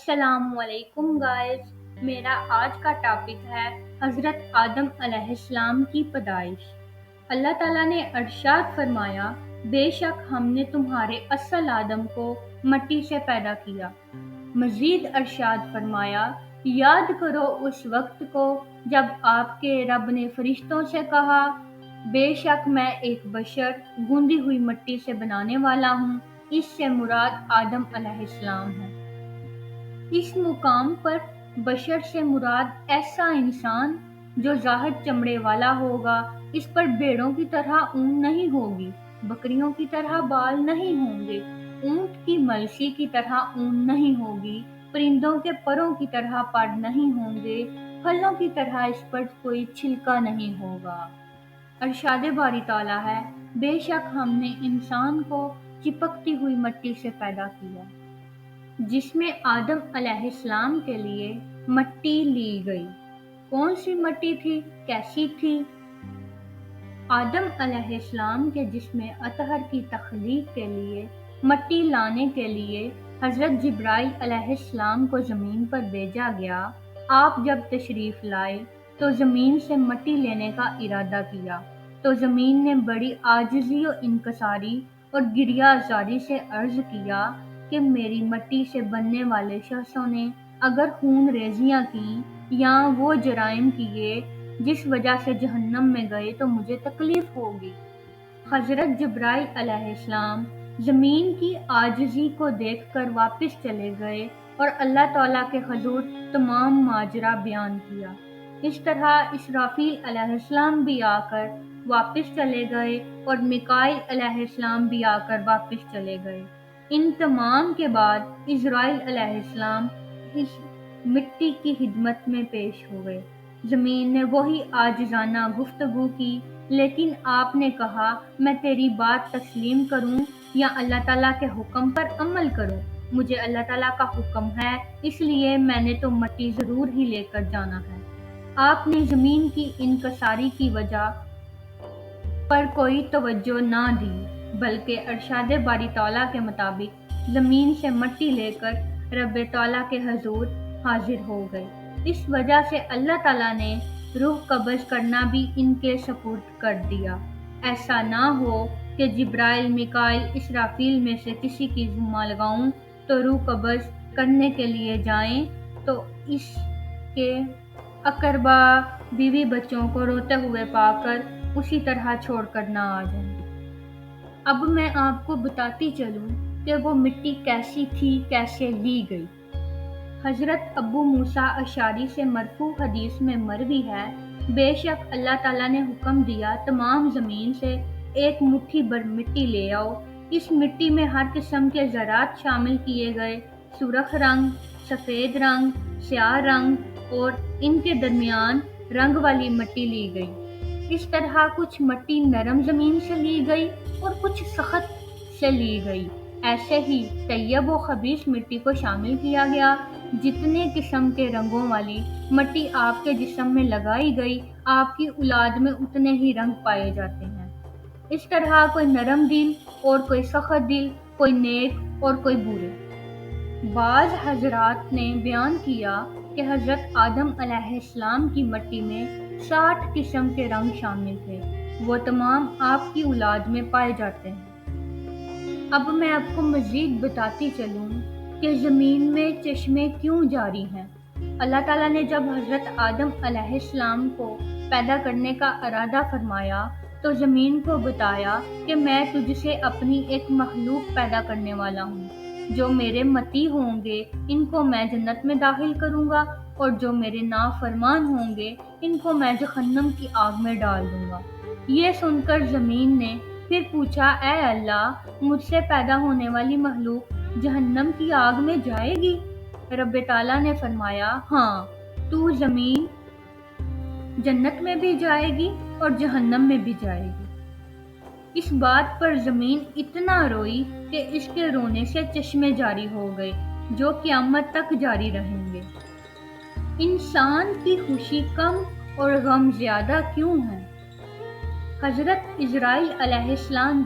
السلام علیکم گائز، میرا آج کا ٹاپک ہے حضرت آدم علیہ السلام کی پیدائش۔ اللہ تعالیٰ نے ارشاد فرمایا، بے شک ہم نے تمہارے اصل آدم کو مٹی سے پیدا کیا۔ مزید ارشاد فرمایا، یاد کرو اس وقت کو جب آپ کے رب نے فرشتوں سے کہا، بے شک میں ایک بشر گوندی ہوئی مٹی سے بنانے والا ہوں۔ اس سے مراد آدم علیہ السلام ہے۔ اس مقام پر بشر سے مراد ایسا انسان جو ظاہر چمڑے والا ہوگا، اس پر بھیڑوں کی طرح اون نہیں ہوگی، بکریوں کی طرح بال نہیں ہوں گے، اونٹ کی ملسی کی طرح اون نہیں ہوگی، پرندوں کے پروں کی طرح پر نہیں ہوں گے، پھلوں کی طرح اس پر کوئی چھلکا نہیں ہوگا۔ ارشاد باری تعالیٰ ہے، بے شک ہم نے انسان کو چپکتی ہوئی مٹی سے پیدا کیا، جس میں آدم علیہ السلام کے لیے مٹی لی گئی۔ کون سی مٹی تھی؟ کیسی تھی؟ آدم علیہ السلام کے جسم اطہر کی تخلیق کے لیے مٹی لانے کے لیے حضرت جبرائیل علیہ السلام کو زمین پر بھیجا گیا۔ آپ جب تشریف لائے تو زمین سے مٹی لینے کا ارادہ کیا تو زمین نے بڑی عاجزی و انکساری اور گریہ زاری سے عرض کیا کہ میری مٹی سے بننے والے شخصوں نے اگر خون ریزیاں کی یا وہ جرائم کیے جس وجہ سے جہنم میں گئے تو مجھے تکلیف ہوگی۔ حضرت جبرائیل علیہ السلام زمین کی عاجزی کو دیکھ کر واپس چلے گئے اور اللہ تعالیٰ کے حضور تمام ماجرا بیان کیا۔ اس طرح اسرافیل علیہ السلام بھی آ کر واپس چلے گئے اور میکائیل علیہ السلام بھی آ کر واپس چلے گئے۔ ان تمام کے بعد اسرائیل علیہ السلام اس مٹی کی خدمت میں پیش ہو گئے۔ زمین نے وہی عاجزانہ گفتگو کی، لیکن آپ نے کہا، میں تیری بات تسلیم کروں یا اللہ تعالیٰ کے حکم پر عمل کروں؟ مجھے اللہ تعالیٰ کا حکم ہے، اس لیے میں نے تو مٹی ضرور ہی لے کر جانا ہے۔ آپ نے زمین کی انکساری کی وجہ پر کوئی توجہ نہ دی، بلکہ ارشاد باری تعالیٰ کے مطابق زمین سے مٹی لے کر رب تعالیٰ کے حضور حاضر ہو گئے۔ اس وجہ سے اللہ تعالیٰ نے روح قبض کرنا بھی ان کے سپرد کر دیا۔ ایسا نہ ہو کہ جبرائیل، میکائیل، اسرافیل میں سے کسی کی ذمہ لگاؤں تو روح قبض کرنے کے لیے جائیں تو اس کے اقربا بیوی بچوں کو روتے ہوئے پا کر اسی طرح چھوڑ کر نہ آ جائیں۔ اب میں آپ کو بتاتی چلوں کہ وہ مٹی کیسی تھی، کیسے لی گئی۔ حضرت ابو موسیٰ اشعری سے مرفوع حدیث میں مروی ہے، بے شک اللہ تعالیٰ نے حکم دیا، تمام زمین سے ایک مٹھی بھر مٹی لے آؤ۔ اس مٹی میں ہر قسم کے زراعت شامل کیے گئے، سرخ رنگ، سفید رنگ، سیاہ رنگ اور ان کے درمیان رنگ والی مٹی لی گئی۔ اس طرح کچھ مٹی نرم زمین سے لی گئی اور کچھ سخت سے لی گئی۔ ایسے ہی طیب و خبیث مٹی کو شامل کیا گیا۔ جتنے قسم کے رنگوں والی مٹی آپ کے جسم میں لگائی گئی، آپ کی اولاد میں اتنے ہی رنگ پائے جاتے ہیں۔ اس طرح کوئی نرم دل اور کوئی سخت دل، کوئی نیک اور کوئی برے۔ بعض حضرات نے بیان کیا کہ حضرت آدم علیہ السلام کی مٹی میں 60 قسم کے رنگ شامل تھے، وہ تمام آپ کی اولاد میں پائے جاتے ہیں۔ اب میں آپ کو مزید بتاتی چلوں کہ زمین میں چشمے کیوں جاری ہیں۔ اللہ تعالیٰ نے جب حضرت آدم علیہ السلام کو پیدا کرنے کا ارادہ فرمایا تو زمین کو بتایا کہ میں تجھ سے اپنی ایک مخلوق پیدا کرنے والا ہوں، جو میرے مطیع ہوں گے ان کو میں جنت میں داخل کروں گا، اور جو میرے نافرمان ہوں گے ان کو میں جہنم کی آگ میں ڈال دوں گا۔ یہ سن کر زمین نے پھر پوچھا، اے اللہ، مجھ سے پیدا ہونے والی مخلوق جہنم کی آگ میں جائے گی؟ رب تعالیٰ نے فرمایا، ہاں، تو زمین جنت میں بھی جائے گی اور جہنم میں بھی جائے گی۔ اس بات پر زمین اتنا روئی کہ اس کے رونے سے چشمے جاری ہو گئے، جو قیامت تک جاری رہیں گے۔ انسان کی خوشی کم اور غم زیادہ کیوں ہے؟ حضرت اسرائیل علیہ السلام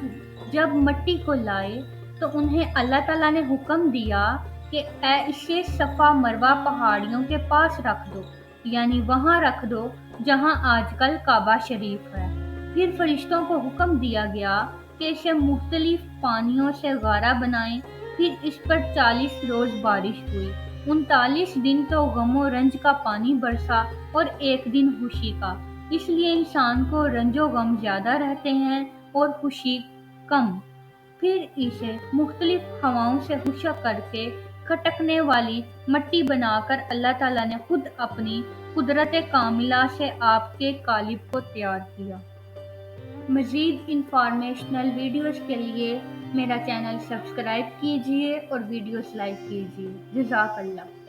جب مٹی کو لائے تو انہیں اللہ تعالیٰ نے حکم دیا کہ اے اسے صفا مروا پہاڑیوں کے پاس رکھ دو، یعنی وہاں رکھ دو جہاں آج کل کعبہ شریف ہے۔ پھر فرشتوں کو حکم دیا گیا کہ اسے مختلف پانیوں سے غارہ بنائیں۔ پھر اس پر 40 روز بارش ہوئی، 39 دن تو غم و رنج کا پانی برسا اور ایک دن خوشی کا۔ اس لیے انسان کو رنج و غم زیادہ رہتے ہیں اور خوشی کم۔ پھر اسے مختلف ہواؤں سے خشک کر کے کھٹکنے والی مٹی بنا کر اللہ تعالیٰ نے خود اپنی قدرت کاملہ سے آپ کے قالب کو تیار کیا۔ مزید انفارمیشنل ویڈیوز کے لیے میرا چینل سبسکرائب کیجیے اور ویڈیوز لائک کیجیے۔ جزاک اللہ۔